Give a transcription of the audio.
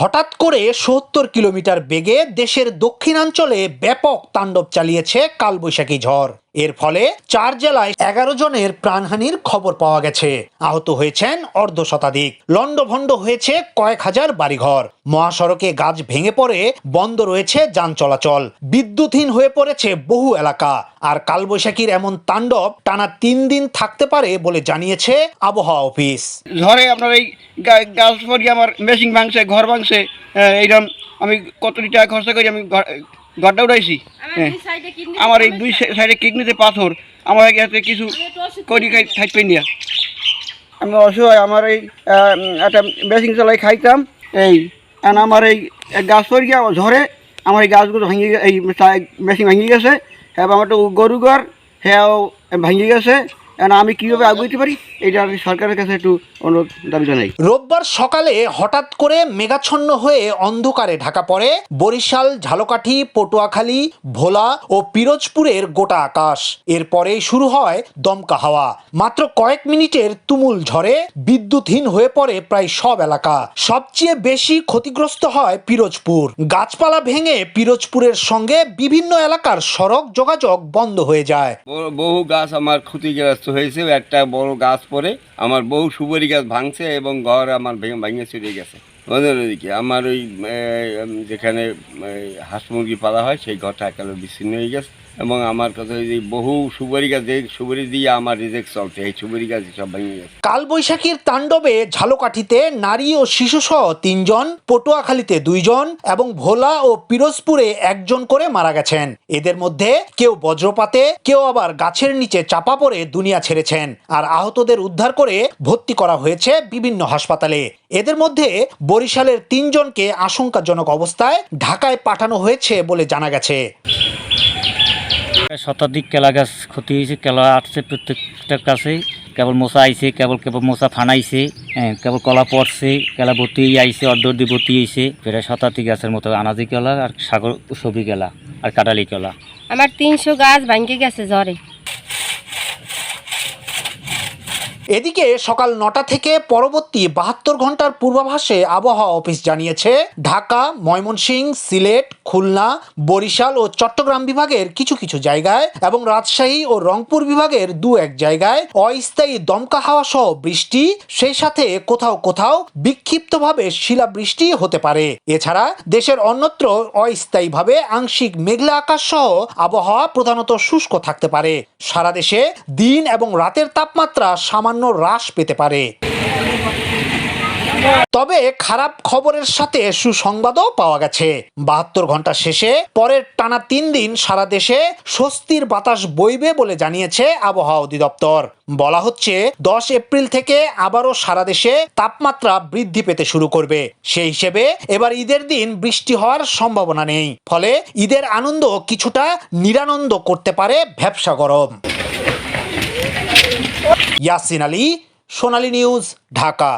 হঠাৎ করে ৭০ কিলোমিটার বেগে দেশের দক্ষিণাঞ্চলে ব্যাপক তাণ্ডব চালিয়েছে কালবৈশাখী ঝড়। এর ফলে ৪ জেলায় ১১ জনের প্রাণহানির খবর পাওয়া গেছে। আহত হয়েছেন অর্ধশতাধিক। লণ্ডভণ্ড হয়েছে কয়েক হাজার বাড়িঘর। মহাসড়কে গাছ ভেঙে পড়ে বন্ধ রয়েছে যান চলাচল। বিদ্যুৎহীন হয়ে পড়েছে বহু এলাকা। আর কালবৈশাখীর এমন তাণ্ডব টানা ৩ দিন থাকতে পারে বলে জানিয়েছে আবহাওয়া অফিস। ঝড়ে আপনার এই গাছ পড়ে আমার মেশিন ভাঙছে, ঘর ভাঙছে। এইরকম আমি কতটি টাকা খরচা করি আমি ঘরটা উঠাইছি। আমার এই দুই সাইডে কিডনিতে পাথর, আমার হাতে কিছু করি খাইতে নিয়ে আমি অসহায়। আমার এই একটা মেশিন চালাই খাইতাম। এই আমার এই গাছ পড়ে গিয়ে ঝড়ে আমার এই গাছগুলো ভেঙে, এই মেশিন ভেঙে গেছে এবং আমার একটা গরু ঘর হ্যাঁ ভেঙে গেছে। আমি কিভাবে আগুইতে পারি এটা সরকারের কাছে একটু অনুরোধ দাবি জানাই। রোববার সকালে হঠাৎ করে মেঘাচ্ছন্ন হয়ে অন্ধকারে ঢাকা পড়ে বরিশাল, ঝালকাঠি, পটুয়াখালী, ভোলা ও পিরোজপুরের গোটা আকাশ। এরপরেই শুরু হয় দমকা হাওয়া। মাত্র কয়েক মিনিটের তুমুল ঝড়ে বিদ্যুৎহীন হয়ে পড়ে প্রায় সব এলাকা। সবচেয়ে বেশি ক্ষতিগ্রস্ত হয় পিরোজপুর। গাছপালা ভেঙে পিরোজপুরের সঙ্গে বিভিন্ন এলাকার সড়ক যোগাযোগ বন্ধ হয়ে যায়। বহু গাছ আমার ক্ষতিগ্রস্ত হয়েছে। একটা বড় গাছ পরে আমার বহু সুপারি গাছ ভাঙছে এবং ঘর আমার ভেঙে চলে গেছে। ওদিকে আমার ওই যেখানে হাঁস মুরগি পালা হয় সেই ঘরটা একেবারে বিচ্ছিন্ন হয়ে গেছে এবং আমার কথা যে বহু সুপারি গাছ, যে সুপারি দিয়ে আমার রিজেক্ট চলছে, এই সুপারি গাছ সব ভেঙে গেছে। কালবৈশাখীর তাণ্ডবে ঝালকাঠিতে নারী ও শিশুসহ ৩ জন, পটুয়াখালীতে 2 জন এবং ভোলা ও পিরোজপুরে 1 জন করে মারা গেছেন। এদের মধ্যে কেউ বজ্রপাতে, কেউ আবার গাছের নিচে চাপা পড়ে দুনিয়া ছেড়েছেন। আর আহতদের উদ্ধার করে ভর্তি করা হয়েছে বিভিন্ন হাসপাতালে। এদের মধ্যে বরিশালের 3 জনকে আশঙ্কাজনক অবস্থায় ঢাকায় পাঠানো হয়েছে বলে জানা গেছে। শতাধিক কেলা গাছ ক্ষতি হয়েছে। কেলা আসছে প্রত্যেকটার কাছে। কেবল মশা আইছে, কেবল মশা ফানাইছে, কেবল কলা পড়ছে, কেলা ভর্তি আইছে, অর্ধি ভর্তি হয়েছে। প্রায় শতাধিক গাছের মতো আনাজি কেলা আর সাগর সবি কেলা আর কাটালি কেলা। আমার 300 গাছ ভাঙে গেছে ঝড়ে। এদিকে সকাল 9টা থেকে পরবর্তী 72 ঘন্টার পূর্বাভাসে আবহাওয়া অফিস জানিয়েছে ঢাকা, ময়মনসিংহ, সিলেট, খুলনা, বরিশাল ও চট্টগ্রাম বিভাগের কিছু কিছু জায়গায় এবং রাজশাহী ও রংপুর বিভাগের 2-1 জায়গায় অস্থায়ী দমকা হাওয়া সহ বৃষ্টি, সেই সাথে কোথাও কোথাও বিক্ষিপ্তভাবে শিলাবৃষ্টি হতে পারে। এছাড়া দেশের অন্যত্র অস্থায়ীভাবে আংশিক মেঘলা আকাশ সহ আবহাওয়া প্রধানত শুষ্ক থাকতে পারে। সারা দেশে দিন এবং রাতের তাপমাত্রা সামান্য হ্রাস পেতে পারে। তবে খারাপ খবরের সাথে সুসংবাদও পাওয়া গেছে। 72 ঘন্টা শেষে পরের টানা 3 দিন সারা দেশে স্বস্তির বাতাস বইবে বলে জানিয়েছে আবহাওয়া অধিদপ্তর। বলা হচ্ছে 10 এপ্রিল থেকে আবারও সারা দেশে তাপমাত্রা বৃদ্ধি পেতে শুরু করবে। সেই হিসেবে এবার ঈদের দিন বৃষ্টি হওয়ার সম্ভাবনা নেই। ফলে ঈদের আনন্দ কিছুটা নিরানন্দ করতে পারে ভ্যাপসা গরম। ইয়াসিন আলী, সোনালী নিউজ, ঢাকা।